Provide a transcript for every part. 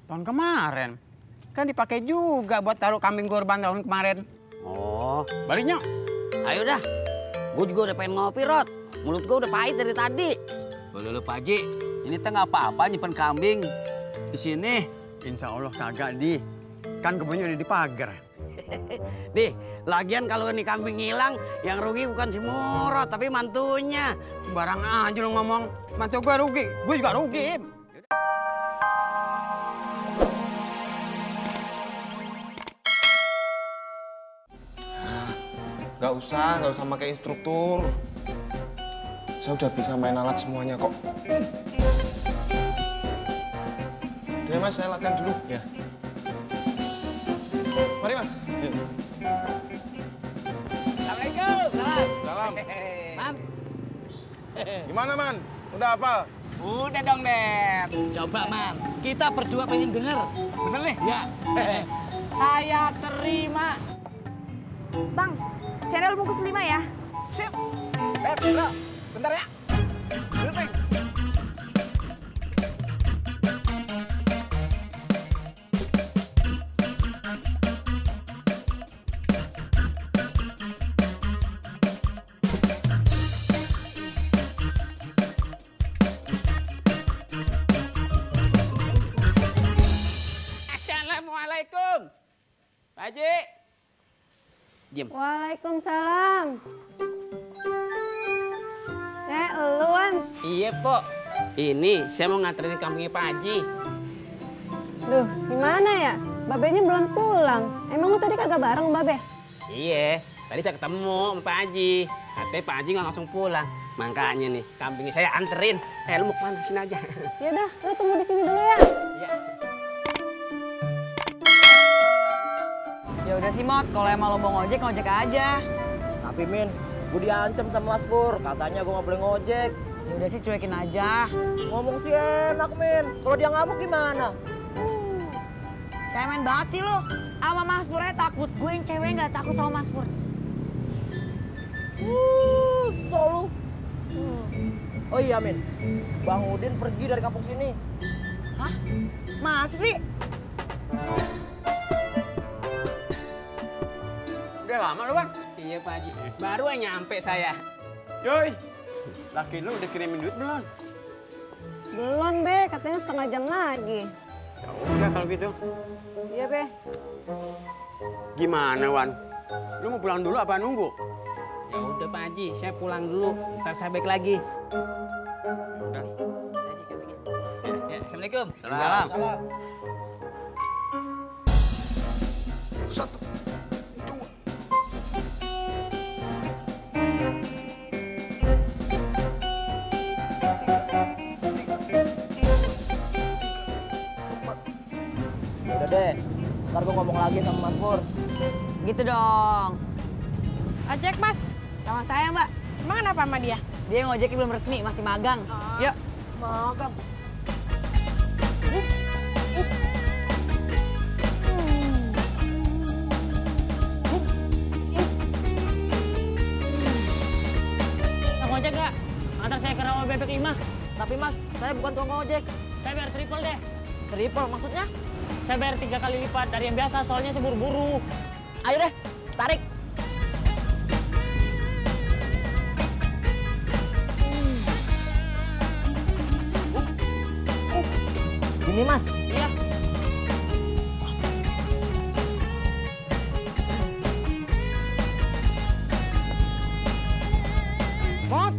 Tahun kemarin. Kan dipakai juga buat taruh kambing kurban tahun kemarin. Oh, Baliknya. ayo dah. Gue juga udah pengen ngopi, Rod. Mulut gue udah pahit dari tadi. Boleh lu Pak Haji, ini teh nggak apa-apa nyimpen kambing di sini. Insya Allah kagak, Di. Kan kebunnya udah dipagar. Dih, lagian kalau ini kambing hilang, yang rugi bukan si Murad, tapi mantunya. Barang aja lu ngomong. Mantu gue rugi, gue juga rugi. Nggak usah pakai instruktur. Saya udah bisa main alat semuanya kok. Oke Mas, saya latihan dulu. Ya. Mari Mas. Ya. Assalamualaikum. Salam. Man, Gimana Man? Udah hafal? udah dong, Dep. Coba, Man. Kita berdua pengen denger. Bener nih? Ya. Saya terima. Bang, channel bungkus 5 ya. Sip. Bro, bentar ya. Duduk, Bang. Assalamualaikum. Pak Haji. Diam. Waalaikumsalam. Eluan. Iya, Pok. Ini saya mau nganterin kambingnya Pak Haji. Duh, gimana ya? Babenya belum pulang. Emang lu tadi kagak bareng Babe? Iya, tadi saya ketemu sama Pak Haji. Katanya Pak Haji nggak langsung pulang. Makanya nih, kambingnya saya anterin. Lu mau kemana? Sini aja. Ya udah, lu tunggu di sini dulu ya. Iya. Ya udah sih Mot, kalau emang lo mau ngojek, ngojek aja. Tapi Min, gue diancam sama Mas Pur, katanya gue nggak boleh ngojek. Ya udah sih cuekin aja. Ngomong sih enak Min, kalau dia ngamuk gimana? Cemen banget sih lo. Sama Mas Purnya takut, gue yang cewek nggak takut sama Mas Pur. Solu. Oh iya Min, Bang Udin pergi dari kampung sini. Hah? Masa sih? Udah lama lu, Bang? Iya, Pak Haji. Baru aja nyampe saya. Yoi. Laki lu udah kirimin duit belum? Belum, Be. Katanya setengah jam lagi. Ya udah kalau gitu. Iya, Be. Gimana, Wan? Lu mau pulang dulu apa nunggu? Ya udah Pak Haji, saya pulang dulu. Ntar saya balik lagi. Udah. Ya, Assalamualaikum. Salam. Satu, dua, Ya udah deh, ntar gue ngomong lagi sama Mas Pur. Gitu dong. Ojek, Mas. Sama saya Mbak. Emang kenapa sama dia? Dia ngojeknya belum resmi, masih magang. Ya. Magang. Mau ngojek nggak? Antar saya ke rawa bebek 5. Tapi Mas, saya bukan tukang ojek. Saya bayar triple deh. Triple maksudnya? Saya bayar 3 kali lipat dari yang biasa, soalnya saya buru-buru. Ayo deh, tarik. Sini Mas. Iya. Mot,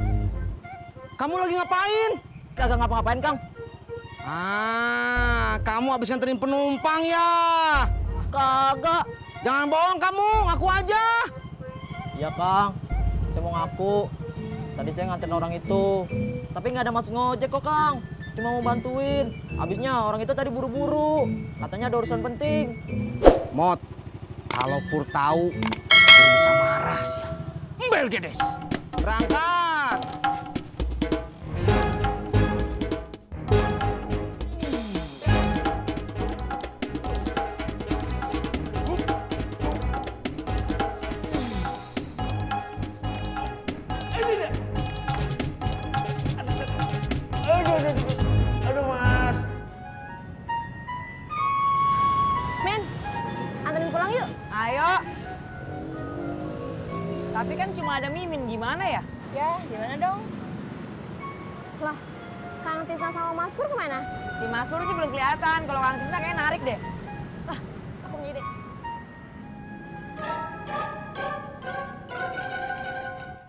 kamu lagi ngapain? Kagak ngapa-ngapain Kang. Kamu habis nganterin penumpang ya? Kagak. Jangan bohong kamu, ngaku aja. Iya Kang, saya mau ngaku. Tadi saya nganterin orang itu. Tapi nggak ada maksud ngojek kok Kang. Cuma mau bantuin. Habisnya orang itu tadi buru-buru. Katanya ada urusan penting. Mot, kalau Pur tahu, Pur bisa marah sih. Embel gedes. Berangkat. ada Mimin, gimana ya? Ya, gimana dong? Lah, Kang Tisna sama Mas Pur kemana? Si Mas Pur sih belum kelihatan, kalau Kang Tisna kayaknya narik deh. Aku punya ide.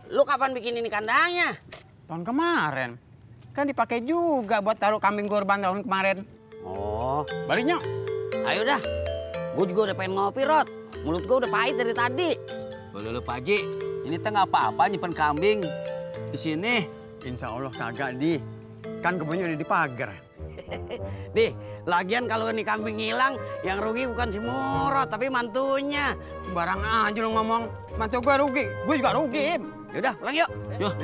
Lu kapan bikin ini kandangnya? Tahun kemarin. Kan dipakai juga buat taruh kambing kurban tahun kemarin. Oh, Baliknya. ayo dah. Gue juga udah pengen ngopi, Rod. Mulut gue udah pahit dari tadi. Boleh lu Pak Haji, ini teh nggak apa-apa nyimpen kambing di sini. Insya Allah kagak, Di. Kan kebunnya udah dipagar. Dih, lagian kalau ini kambing hilang, yang rugi bukan si Murad, tapi mantunya. Barang aja lu ngomong. Mantu gue rugi. Gue juga rugi. Yaudah, pulang yuk. Yuk.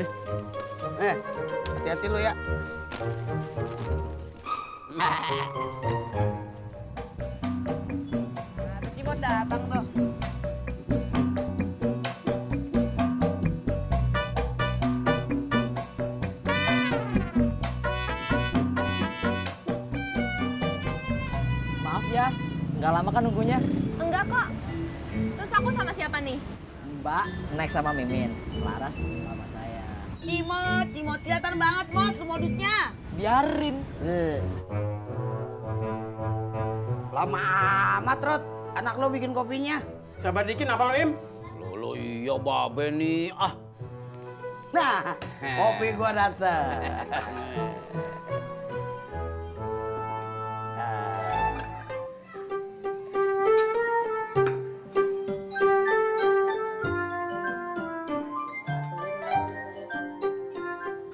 Hati-hati lu ya. Nah, tuh Cimot datang tuh. Maaf ya, nggak lama kan nunggunya. Enggak kok. Terus aku sama siapa nih? Mbak, naik sama Mimin. Laras sama saya. Cimot, kelihatan banget, Mot, lu modusnya. Biarin. Lama amat, Rod. Anak lo bikin kopinya. Sabar dikit apa lo, Im? Lo iya babe nih. Ah, Nah, kopi gua dateng.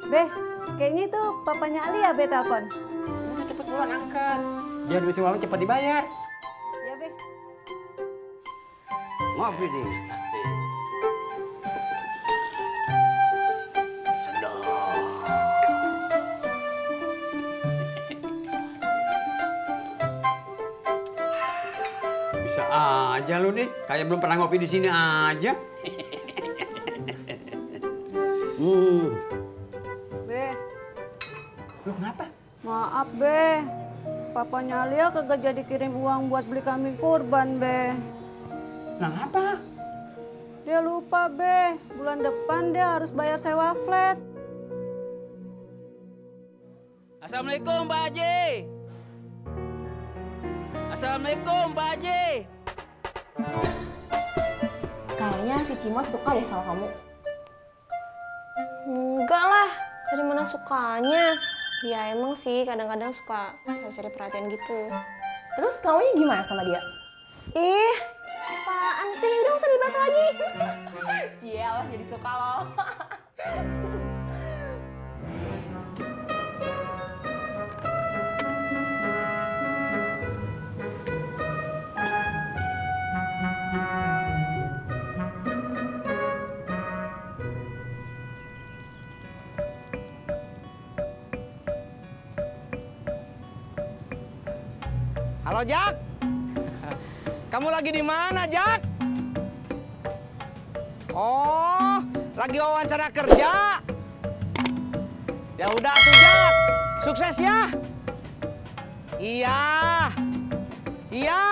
Be, kayaknya itu papanya Ali ya, Be, telepon. Udah cepet buruan angkat. Biar duit uang cepet dibayar. Ya, Be. Ngopi deh. Bisa aja lu nih, kayak belum pernah ngopi di sini aja. Be, Lu kenapa? maaf, Be. Papanya Alia kagak jadi kirim uang buat beli kambing kurban, Be. Nah, apa? Dia lupa, Be. Bulan depan dia harus bayar sewa flat. Assalamualaikum Pak Haji. Assalamualaikum Pak Haji. Kayaknya si Cimot suka deh sama kamu. Enggak lah, dari mana sukanya? Ya emang sih kadang-kadang suka cari-cari perhatian gitu. Terus kamunya gimana sama dia? Ih, apaan sih? Udah usah dibahas lagi. Cie, awas jadi suka loh. Halo, Jak. Kamu lagi di mana, Jak? Oh, lagi wawancara kerja. Ya udah tuh, Jak. Sukses ya. Iya. Iya.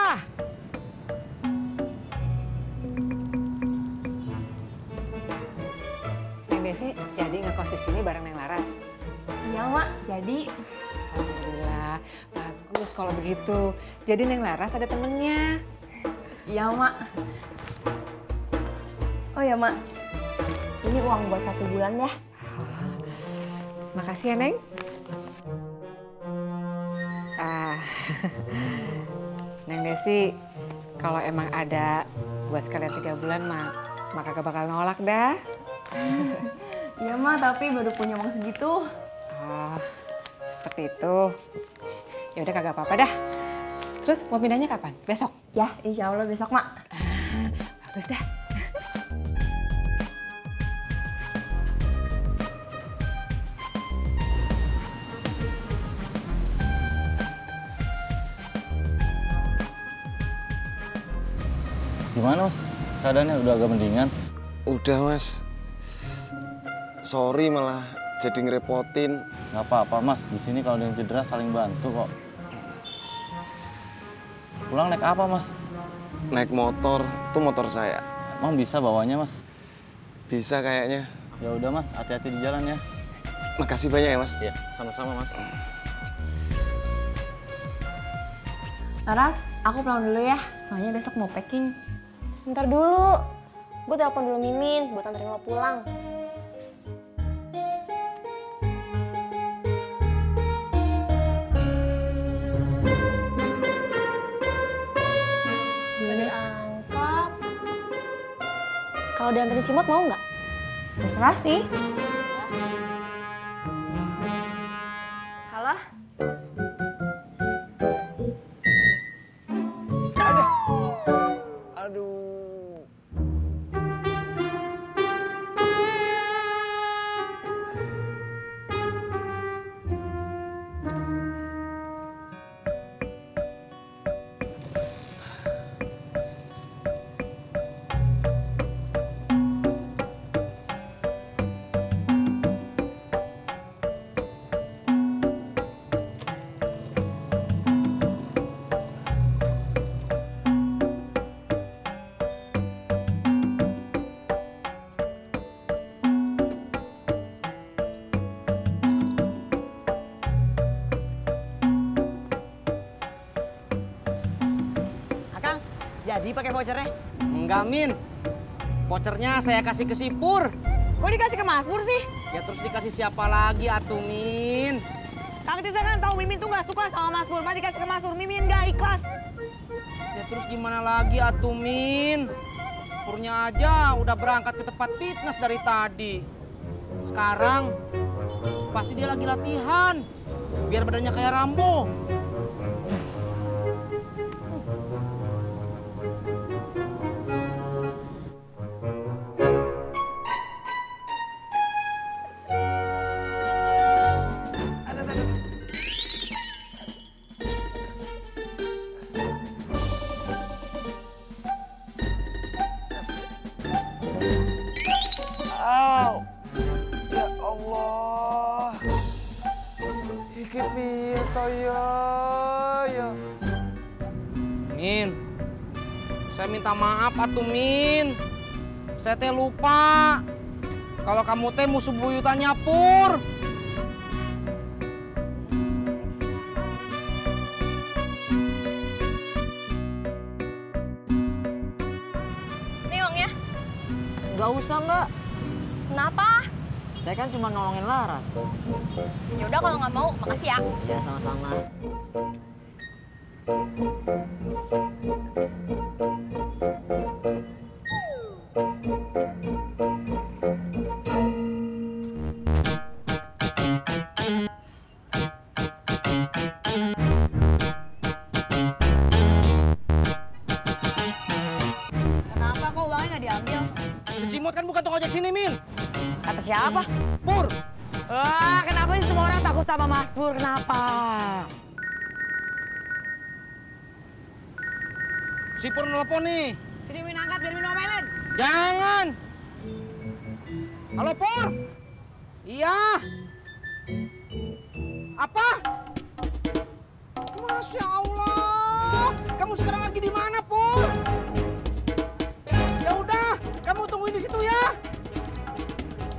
Neng Desi jadi ngekos di sini bareng Neng Laras. Iya, Mak. Jadi, Alhamdulillah, bagus kalau begitu. Jadi Neng Laras ada temennya. iya, Mak. Oh ya, Mak. Ini uang buat 1 bulan ya. Makasih ya, Neng. Neng Desi, kalau emang ada buat sekalian 3 bulan mak kagak bakal nolak dah. Iya, Mak, tapi baru punya uang segitu. Oh, seperti itu. Ya udah kagak apa-apa dah. Terus mau pindahnya kapan? Besok? Ya, insya Allah besok, Mak. Bagus dah. Gimana, Mas? Keadaannya udah agak mendingan? Udah, Mas. Sorry malah jadi ngerepotin. Nggak apa-apa, Mas. Di sini kalau ada yang cedera saling bantu kok. Pulang naik apa, Mas? Naik motor, itu motor saya. Emang bisa bawanya, Mas? Bisa kayaknya. Ya udah Mas, hati-hati di jalan ya. Makasih banyak ya Mas. Iya, sama-sama Mas. Laras, aku pulang dulu ya. Soalnya besok mau packing. Bentar dulu. Gue telepon dulu Mimin buat anterin lo pulang. Diangkat. Kalau dianterin Cimot mau nggak? Terserah sih. Halo? Aduh. Jadi pakai vouchernya? Enggak, Min. Vouchernya saya kasih ke si Pur. Kok dikasih ke Mas Pur sih? Ya terus dikasih siapa lagi atuh, Min? Kang Tisna kan tahu Mimin tuh nggak suka sama Mas Pur. Mah dikasih ke Mas Pur, Mimin nggak ikhlas. Ya terus gimana lagi atuh, Min? Purnya aja udah berangkat ke tempat fitness dari tadi. Sekarang pasti dia lagi latihan. Biar badannya kayak Rambo. Min, saya minta maaf atuh Min. Saya teh lupa kalau kamu teh musuh buyutannya Pur. Nih uangnya. Nggak usah, Mbak. Kenapa? Saya kan cuma nolongin Laras. Ya udah kalau nggak mau, makasih ya. Ya, sama-sama. Kenapa kok uangnya nggak diambil? Si Cimot kan bukan tukang ojek sini, Min. Kata siapa? Pur. Wah, kenapa sih semua orang takut sama Mas Pur? Kenapa? Si Pur nelpon nih. Sini Min angkat biar Min omelin. Jangan. Halo Pur. Iya. Apa? Masya Allah. Kamu sekarang lagi di mana, Pur? Ya udah, kamu tungguin di situ ya.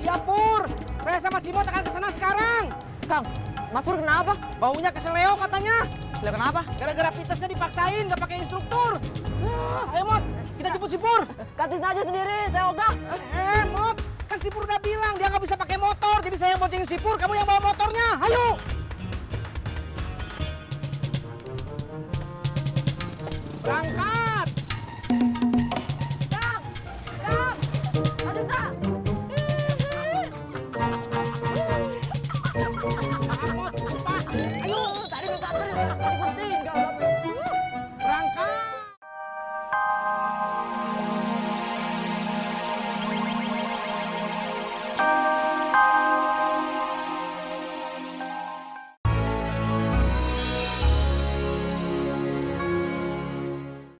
Iya, Pur. Saya sama Cimot akan ke sana sekarang. Kang, Mas Pur kenapa? Baunya keseleo katanya. Keseleo kenapa? Gara-gara fitnessnya dipaksain, nggak pakai instruktur. Ayo, Mot. Kita jemput si Pur. Kang Tisna aja sendiri, saya ogah. Mot. Kan si Pur udah bilang dia nggak bisa pakai motor. Jadi saya boncengin si Pur, kamu yang bawa motornya. Ayo. Berangkat.